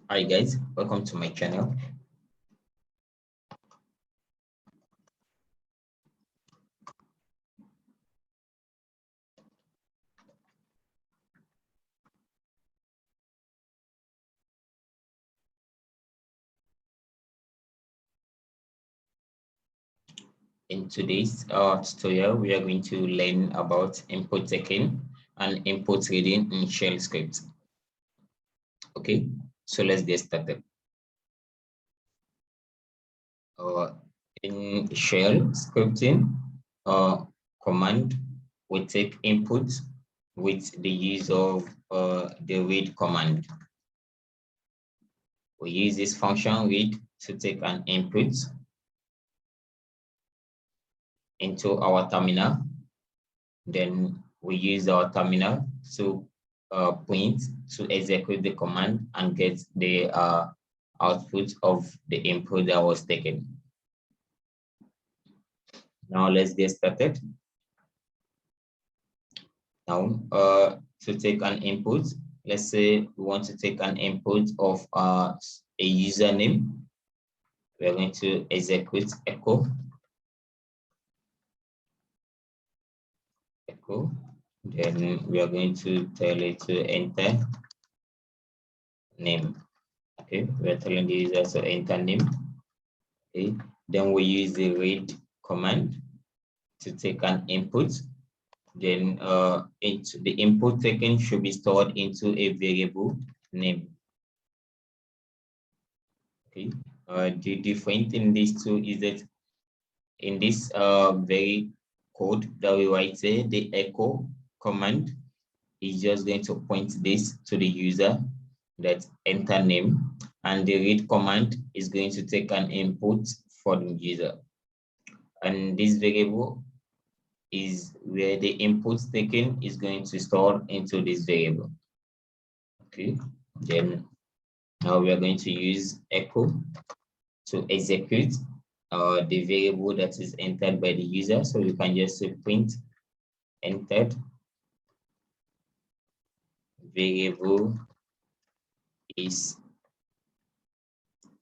Hi guys, welcome to my channel. In today's tutorial, we are going to learn about input taking and input reading in shell scripts. Okay, so let's get started. In shell scripting, command will take input with the use of the read command. We use this function read to take an input into our terminal. Then we use our terminal to print to execute the command and get the output of the input that was taken. Now let's get started. Now to take an input, let's say we want to take an input of a username. We're going to execute echo. Then we are going to tell it to enter name. Okay, we're telling the user to enter name. Okay, then we use the read command to take an input. Then the input taken should be stored into a variable name. Okay, the difference in these two is that in this very code that we write here, the echo command is just going to point this to the user, that enter name, and the read command is going to take an input for the user. And this variable is where the input taken is going to store into this variable. Okay, then now we are going to use echo to execute the variable that is entered by the user. So you can just say print entered variable is,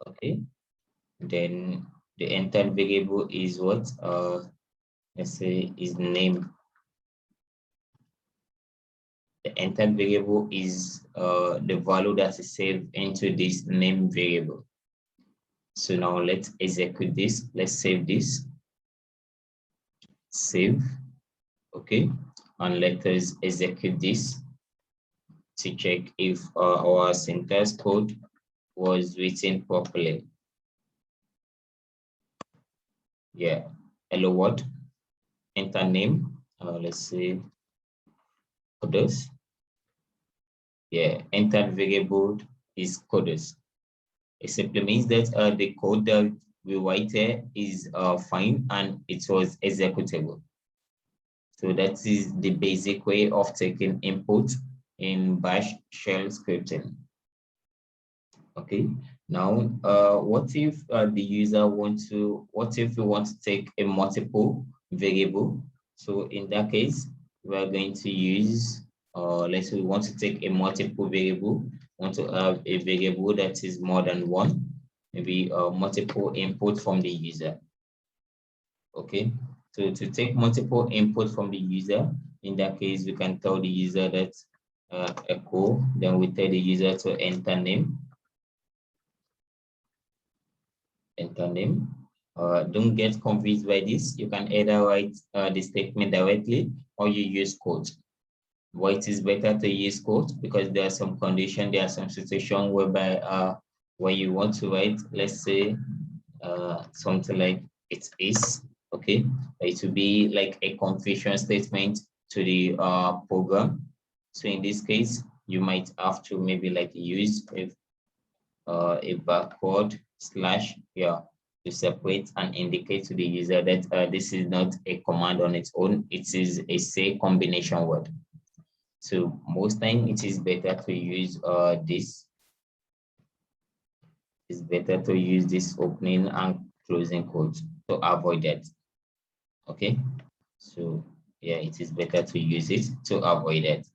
okay, then the entered variable is what, let's say is name. The entered variable is the value that is saved into this name variable. So now let's execute this. Let's save this. Save. Okay, and let us execute this to check if our syntax code was written properly. Yeah, hello world, enter name. Let's say coders. Yeah, entered variable is coders. It simply means that the code that we write here is fine and it was executable. So that is the basic way of taking input in Bash shell scripting. Okay, now what if the user wants to, what if we want to take a multiple variable? So in that case, we are going to use, let's say we want to take a multiple variable, want to have a variable that is more than one, maybe multiple input from the user. Okay, so to take multiple input from the user, in that case, we can tell the user that echo, then we tell the user to enter name. Enter name. Don't get confused by this. You can either write the statement directly or you use quotes. But it is better to use quotes because there are some conditions, there are some situations whereby when you want to write, let's say something like it is, okay, it will be like a confusion statement to the program. So in this case, you might have to maybe like use a backward slash here to separate and indicate to the user that this is not a command on its own, it is a say combination word. So most time it is better to use this. It's better to use this opening and closing quotes to avoid that. Okay, so yeah, it is better to use it to avoid that.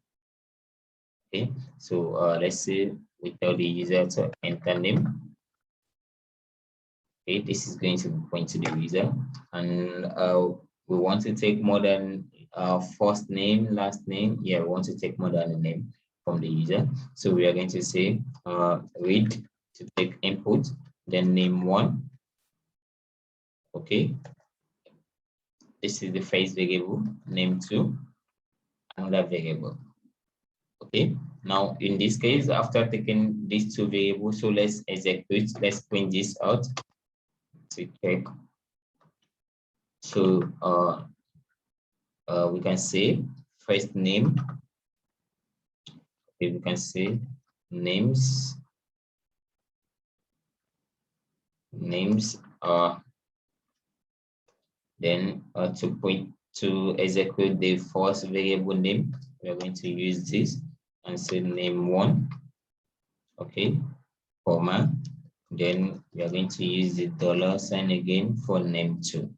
Okay, so let's say we we tell the user to enter name. Okay, this is going to point to the user, and we want to take more than first name, last name. Yeah, we want to take more than a name from the user. So we are going to say read to take input, then name one. Okay, this is the first variable, name two, another variable. Okay, now in this case, after taking these two variables, so let's execute, let's print this out to check. So we can say first name. Okay, we can say names are then to execute the first variable name, we are going to use this and say name one. Okay, comma, then we are going to use the $sign again for name two.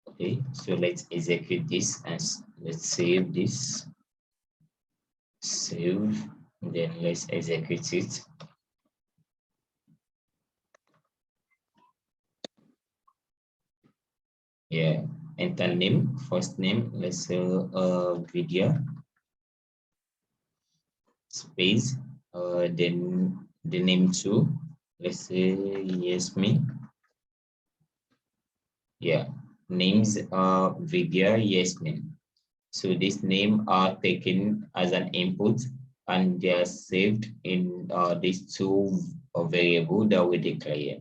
Okay, so let's execute this and let's save this. Save, then let's execute it. Yeah, enter name, first name, let's say video space, then the name two, let's say yes me. Yeah, names are video yes me. So this name are taken as an input and they are saved in these two variable that we declare.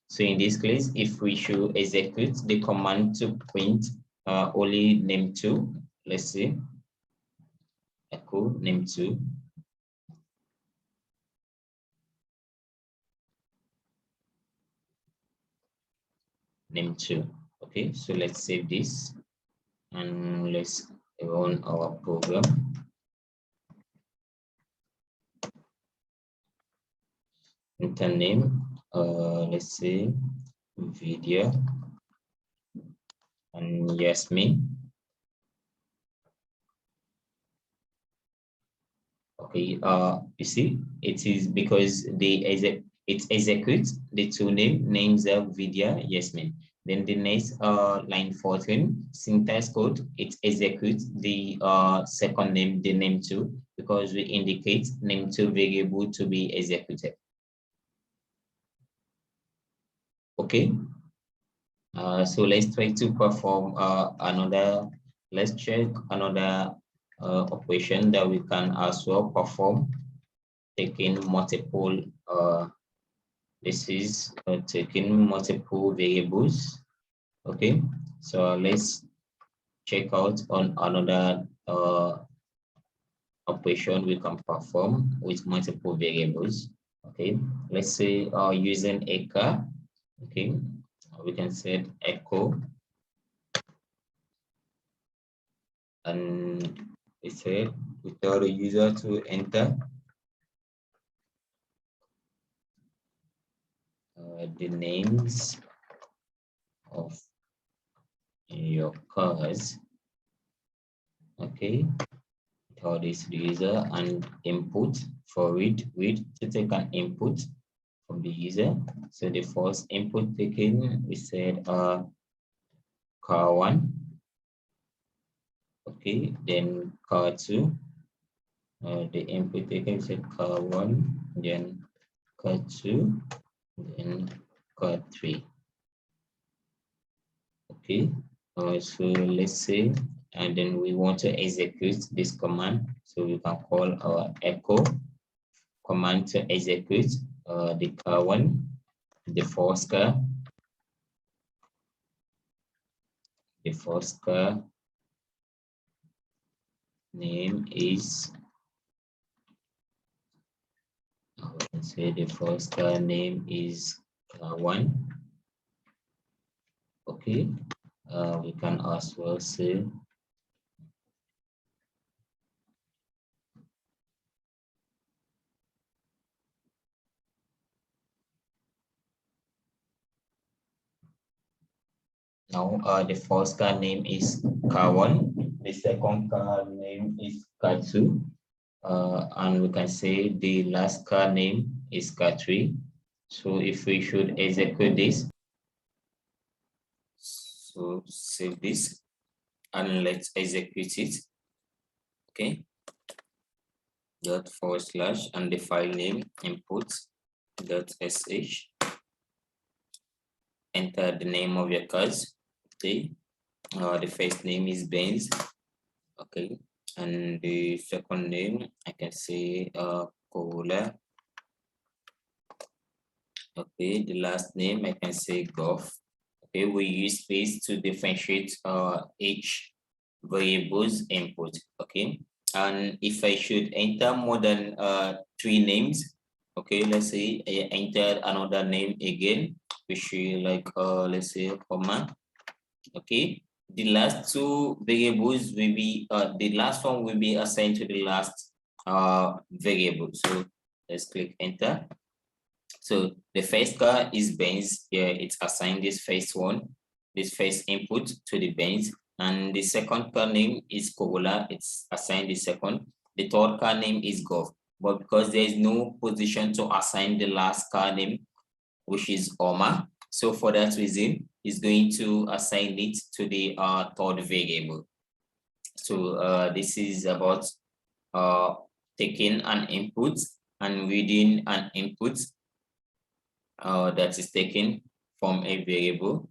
So in this case, if we should execute the command to print only name two, let's see, echo name two. Name two. Okay, so let's save this and let's run our program. Enter name, let's say video and yes me. Okay, you see, it is because it executes the two names of video yes me. Then the next line 14 syntax code, it executes the second name, the name two, because we indicate name two variable to be executed. Okay, so let's try to perform let's check another operation that we can as well perform, taking multiple, this is taking multiple variables. Okay, so let's check out on another operation we can perform with multiple variables. Okay, let's say using a car. Okay, we can set echo and we said we tell the user to enter the names of your cars. Okay, tell this user and input for read to take an input from the user. So the first input taken, we said car one. Okay, then car two. The input taken is car one, then car two, then car three. Okay, so let's say, and then we want to execute this command. So we can call our echo command to execute the car one, the first car, name is, let's say the first car name is car one. Okay, we can as well say now the first car name is car one, the second car name is car two, and we can say the last car name is car 3. So if we should execute this, so save this and let's execute it. Okay, dot / and the file name input dot sh. Enter the name of your cars. Okay, the first name is Benz. Okay, and the second name I can say Corolla. Okay, the last name I can say Golf. Okay, we use space to differentiate each variable's input. Okay, and if I should enter more than 3 names, okay, let's say I enter another name again, we should like let's say comma. Okay, the last 2 variables will be the last one will be assigned to the last variable. So let's click enter. So the first car is Benz. Here it's assigned this first one, this first input to the Benz, and the second car name is Corolla. It's assigned the second. The third car name is Golf. But because there is no position to assign the last car name, which is Oma, so for that reason, it's going to assign it to the third variable. So this is about taking an input and reading an input that is taken from a variable.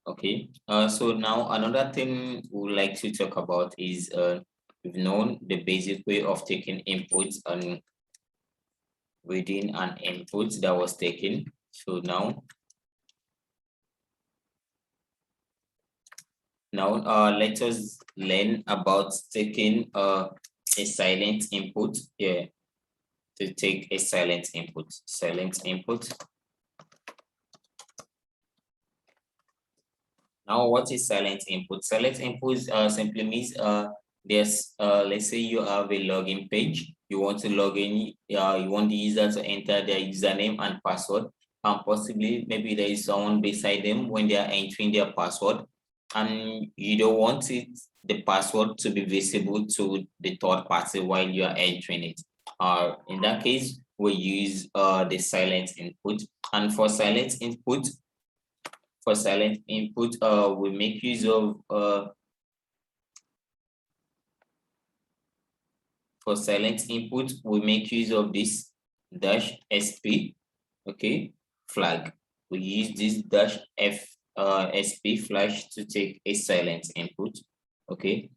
Okay, so now another thing we would like to talk about is we've known the basic way of taking inputs and reading an input that was taken. So now let us learn about taking a silent input here. To take a silent input. Now, what is silent input? Silent input simply means there's let's say you have a login page. You want to log in. You want the user to enter their username and password, and possibly maybe there is someone beside them when they are entering their password, and you don't want the password to be visible to the third party while you are entering it. In that case, we use the silent input, and for silent input, we make use of for silent input, we make use of this -sp, okay, flag. We use this -sp flag to take a silent input, okay.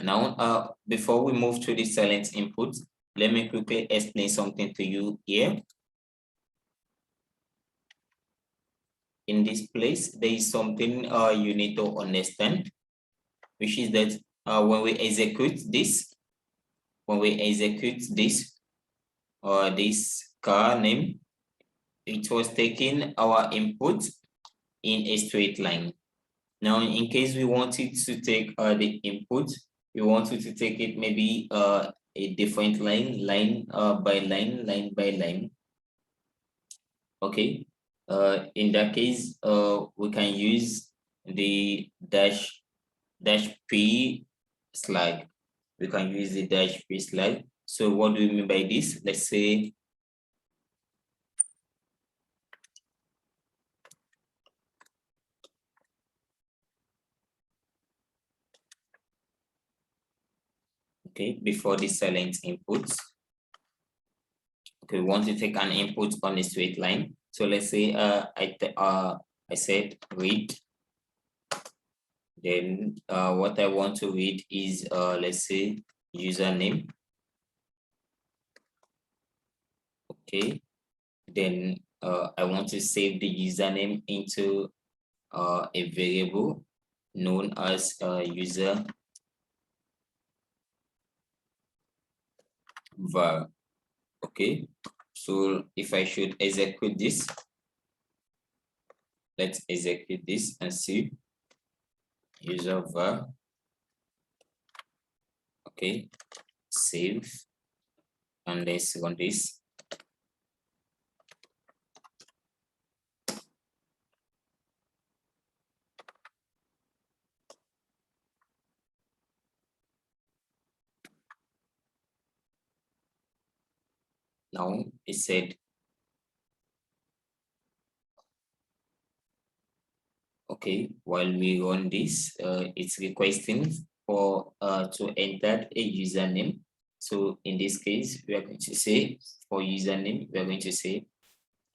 Now, before we move to the silent input, let me quickly explain something to you here. In this place, there is something you need to understand, which is that when we execute this, this car name, it was taking our input in a straight line. Now, in case we wanted to take the input, we wanted to take it maybe a different line by line. Okay. In that case, we can use the -p slide. We can use the -p slide. So what do we mean by this? Let's say okay, before the silent inputs. Okay, we want to take an input on a straight line. So let's say I said read. Then what I want to read is let's say username. Okay, then I want to save the username into a variable known as user var. Okay, so if I should execute this, let's execute this and see user var. Okay, save, and let's run this. Now it said, okay, while we run this, it's requesting for to enter a username. So in this case, we are going to say for username, we are going to say,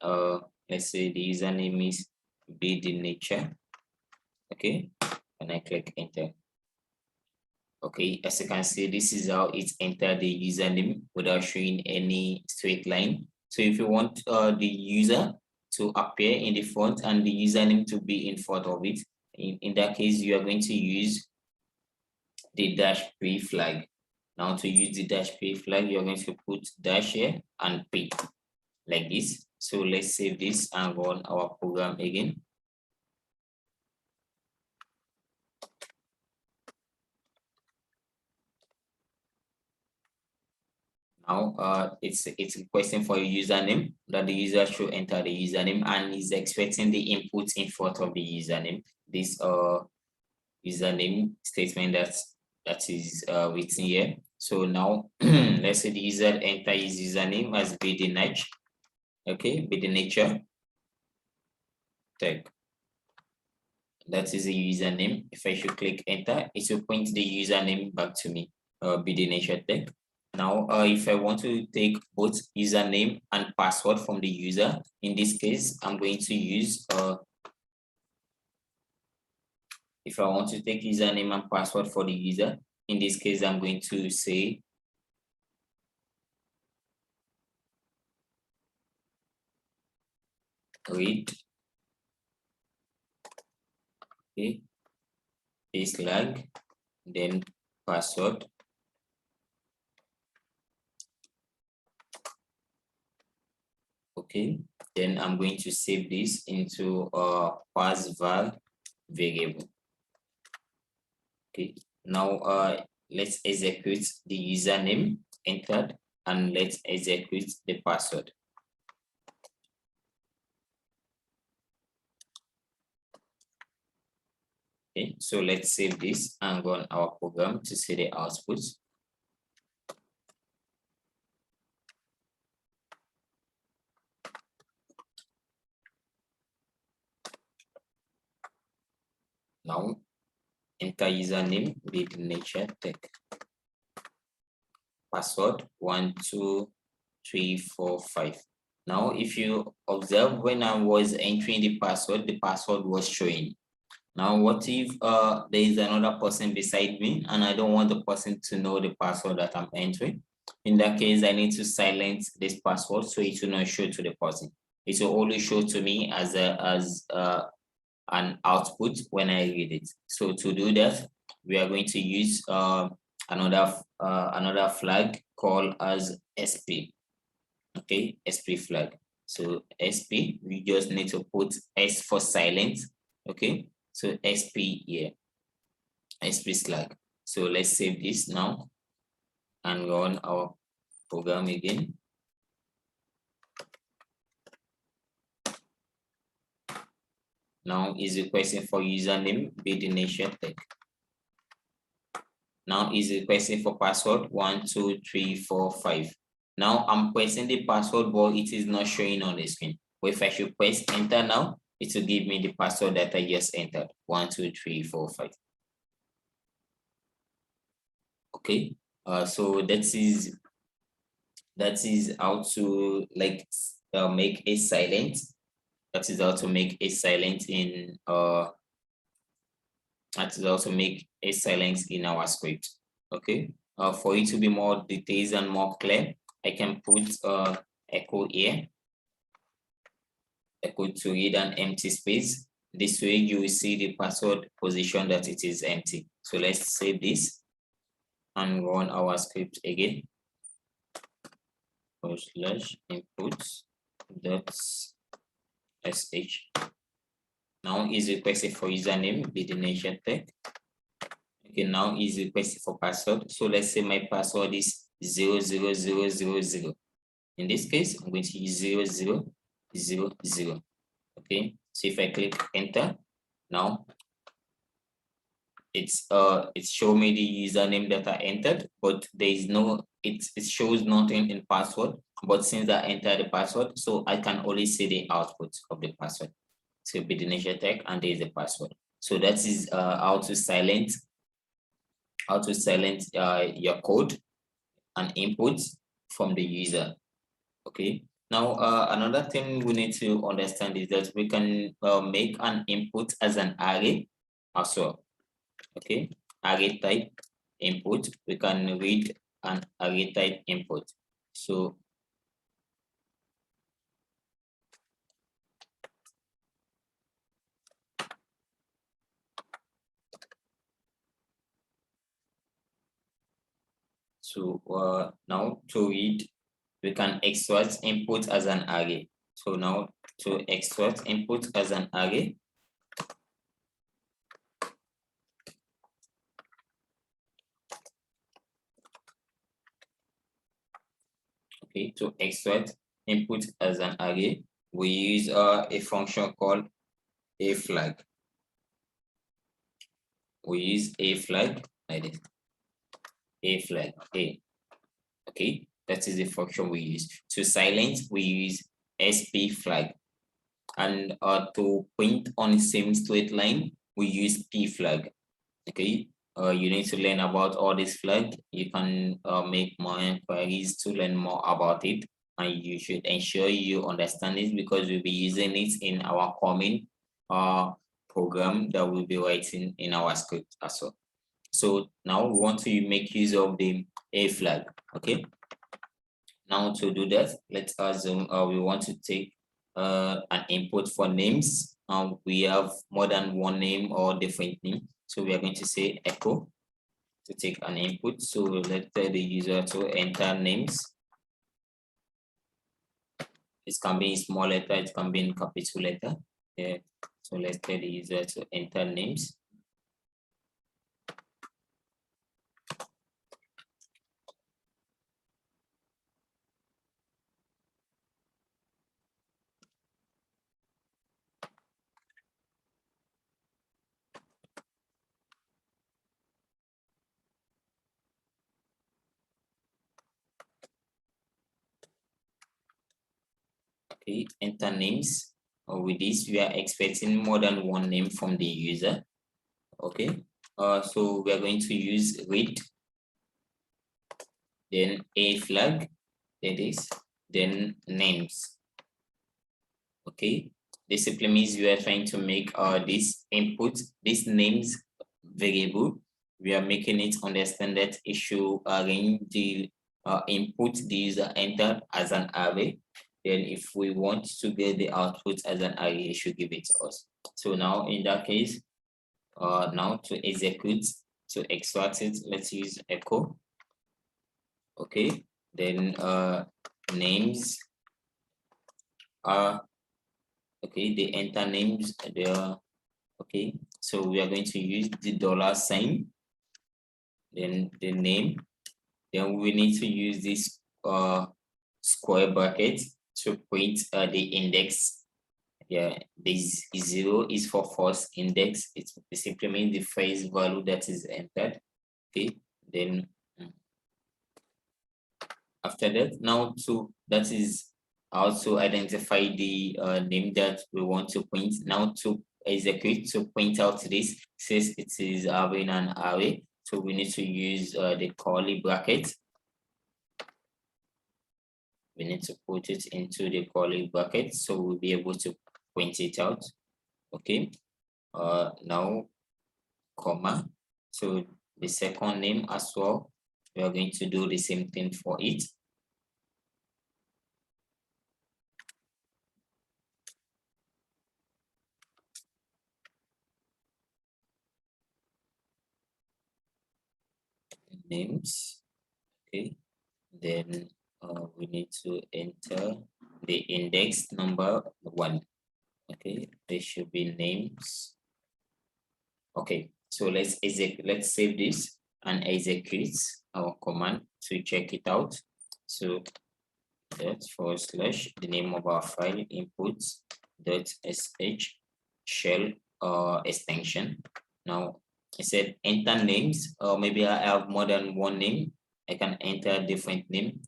let's say the username is BD nature. Okay, and I click enter. Okay, as you can see, this is how it entered the username without showing any straight line. So if you want the user to appear in the front and the username to be in front of it, in that case, you are going to use the dash p flag. Now to use the dash p flag, you're going to put dash here and p like this. So let's save this and run our program again. Now it's requesting for a username that the user should enter the username and is expecting the input in front of the username. This username statement that is written here. So now let's say the user enter his username as bdnach. Okay, bdnature tech. That is a username. If I should click enter, it will point the username back to me, bdnature tech. Now, if I want to take both username and password from the user, in this case, I'm going to use, if I want to take username and password for the user, in this case, I'm going to say, read, okay, is lag, then password. Okay, then I'm going to save this into a passval variable. Okay, now let's execute the username entered and let's execute the password. Okay, so let's save this and run our program to see the output. Now enter username with nature tech. Password 12345. Now, if you observe when I was entering the password was showing. Now, what if there is another person beside me and I don't want the person to know the password that I'm entering? In that case, I need to silence this password so it will not show to the person. It will only show to me as an output when I read it. So to do that, we are going to use another flag called as SP. Okay, SP flag. So SP, we just need to put S for silent. Okay, so SP here, SP flag. So let's save this now and run our program again. Now is requesting for username bdnation tech. Now is requesting for password 12345. Now I'm pressing the password, but it is not showing on the screen. But if I should press enter now, it will give me the password that I just entered, 12345. Okay, so that is how to like make a silent. That is how to make a silent in that is also make a silence in our script. Okay, for it to be more detailed and more clear, I can put echo here, echo to read an empty space. This way you will see the password position that it is empty. So let's save this and run our script again. /inputs.sh. Now is requested for username bdnation tech. Okay, now is requested for password. So let's say my password is 00000. In this case, I'm going to use 0000. Okay, so if I click enter, now it's show me the username that I entered, but there is no, it shows nothing in password. but since I entered the password, so I can only see the output of the password. So be the initial tag, and there is the password. So that is how to silence your code and input from the user. Okay. Now another thing we need to understand is that we can make an input as an array as well. Okay, array type input. We can read an array type input. So now to read, we can extract input as an array. So now to extract input as an array, okay, to extract input as an array, we use a function called a flag. We use a flag like this. A flag, okay, that is the function we use. To silence, we use sp flag, and to print on the same straight line, we use p flag. Okay, you need to learn about all this flag. You can make more inquiries to learn more about it, and you should ensure you understand it, because we'll be using it in our coming program that we'll be writing in our script as well. So now we want to make use of the a flag. Okay, now to do that, let's assume we want to take an input for names. We have more than one name or different name, so we are going to say echo to take an input. So let's tell the user to enter names. It can be in small letter, it can be in capital letter. Yeah, so let's tell the user to enter names. Okay, enter names. With this, we are expecting more than one name from the user. Okay, so we are going to use read, then a flag, that is, then names. Okay, this simply means we are trying to make this input, this names variable. We are making it understand that it should arrange the input the user entered as an array. Then if we want to get the output as an array, it should give it to us. So now in that case, now to execute, to extract it, let's use echo. Okay, then names are okay, the enter names there. Okay, so we are going to use the $sign, then the name, then we need to use this square bracket to print the index. Yeah, this 0 is for first index. It simply means the first value that is entered. Okay, then after that, now to that is also identify the name that we want to print. Now to execute, to print out this, says it is having an array, so we need to use the curly bracket. We need to put it into the curly bracket, so we'll be able to print it out. Okay, now comma, so the second name as well, we are going to do the same thing for it. Names. Okay, then we need to enter the index number 1. Okay, there should be names. Okay, so let's save this and execute our command to check it out. So that's / the name of our file inputs.sh shell extension. Now I said enter names, or maybe I have more than one name. I can enter a different name.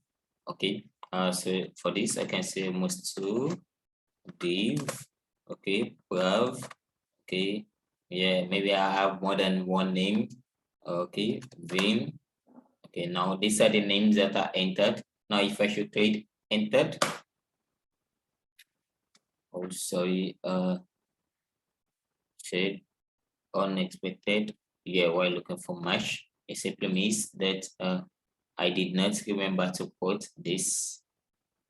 Okay, So for this, I can say must2 div, okay, prav, okay, yeah, maybe I have more than one name, okay, vim, okay. Now these are the names that are entered. Now if I should create entered, oh sorry, shade unexpected, yeah, while looking for mesh, it simply means that I did not remember to put this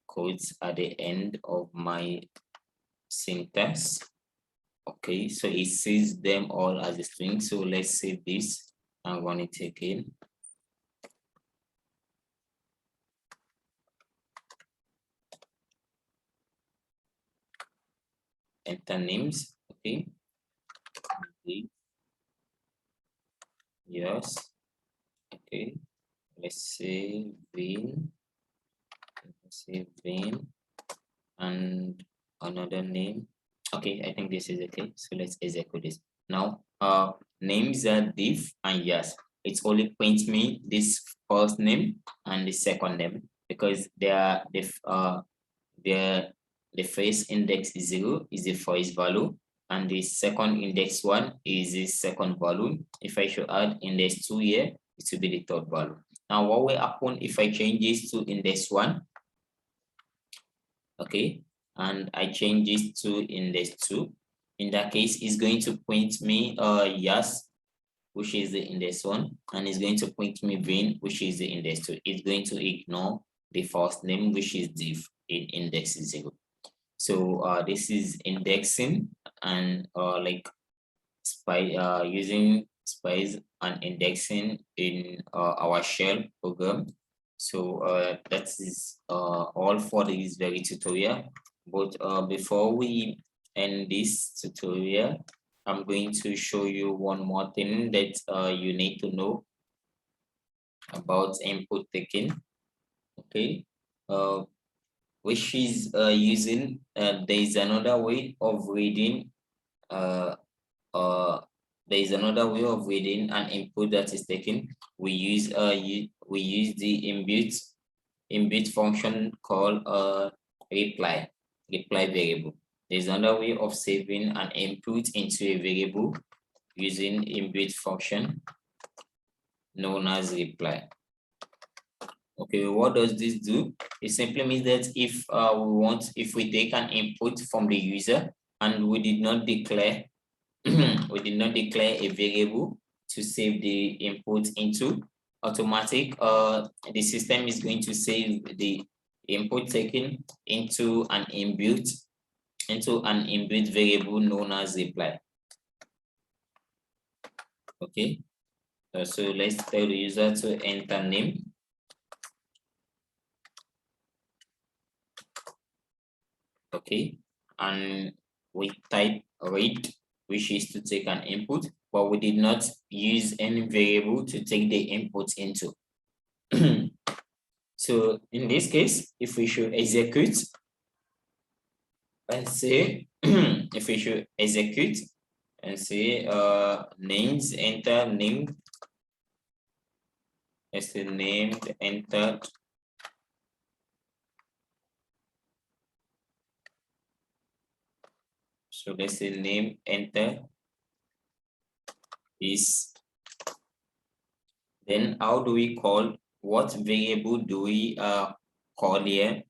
quotes at the end of my syntax. Okay, so it sees them all as a string. So let's save this and run it again. Enter names. Okay. Yes. Okay. Let's say Vin. Let's say Vin and another name. Okay, I think this is okay. So let's execute this. Now, names are div and yes, it's only print me this first name and the second name because they are the first index is 0 is the first value and the second index 1 is the second value. If I should add index 2 here, it will be the third value. Now, what will happen if I change this to index 1? Okay, and I change this to index 2. In that case, it's going to print me yes, which is the index 1, and it's going to print me vin, which is the index 2. It's going to ignore the first name, which is div in index 0. So this is indexing and like using spice and indexing in our shell program. So that is all for this very tutorial. But before we end this tutorial, I'm going to show you one more thing that you need to know about input taking. Okay, which is using there is another way of reading there is another way of reading an input that is taken. We use the inbuilt function called reply variable. There's another way of saving an input into a variable using inbuilt function known as reply. Okay, what does this do? It simply means that if we take an input from the user and we did not declare we did not declare a variable to save the input into, the system is going to save the input taken into an inbuilt variable known as reply. Okay, so let's tell the user to enter name. Okay, and we type read, which is to take an input, but we did not use any variable to take the input into. So in this case, if we should execute and say, if we should execute and say names, enter name, let's say named, entered, so let's say name, enter is, then how do we call, what variable do we call here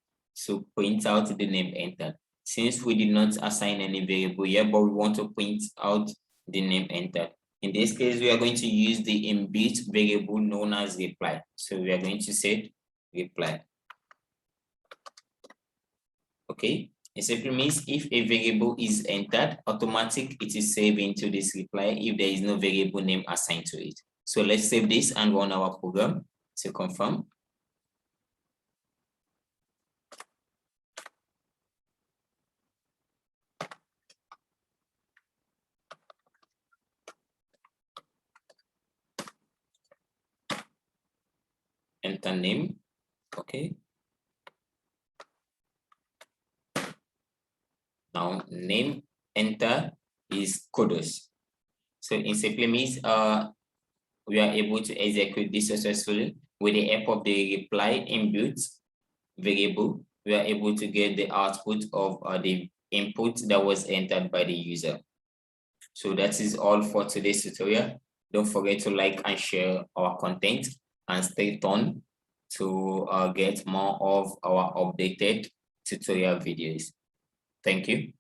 to print out the name entered? Since we did not assign any variable here, but we want to print out the name entered. In this case, we are going to use the inbuilt variable known as reply. So we are going to say reply. Okay, it simply means if a variable is entered, automatic it is saved into this reply if there is no variable name assigned to it. So let's save this and run our program to confirm. Enter name. Okay. Now name enter is Kudos. So it simply means we are able to execute this successfully with the help of the reply inbuilt variable, we are able to get the output of the input that was entered by the user. So that is all for today's tutorial. Don't forget to like and share our content and stay tuned to get more of our updated tutorial videos. Thank you.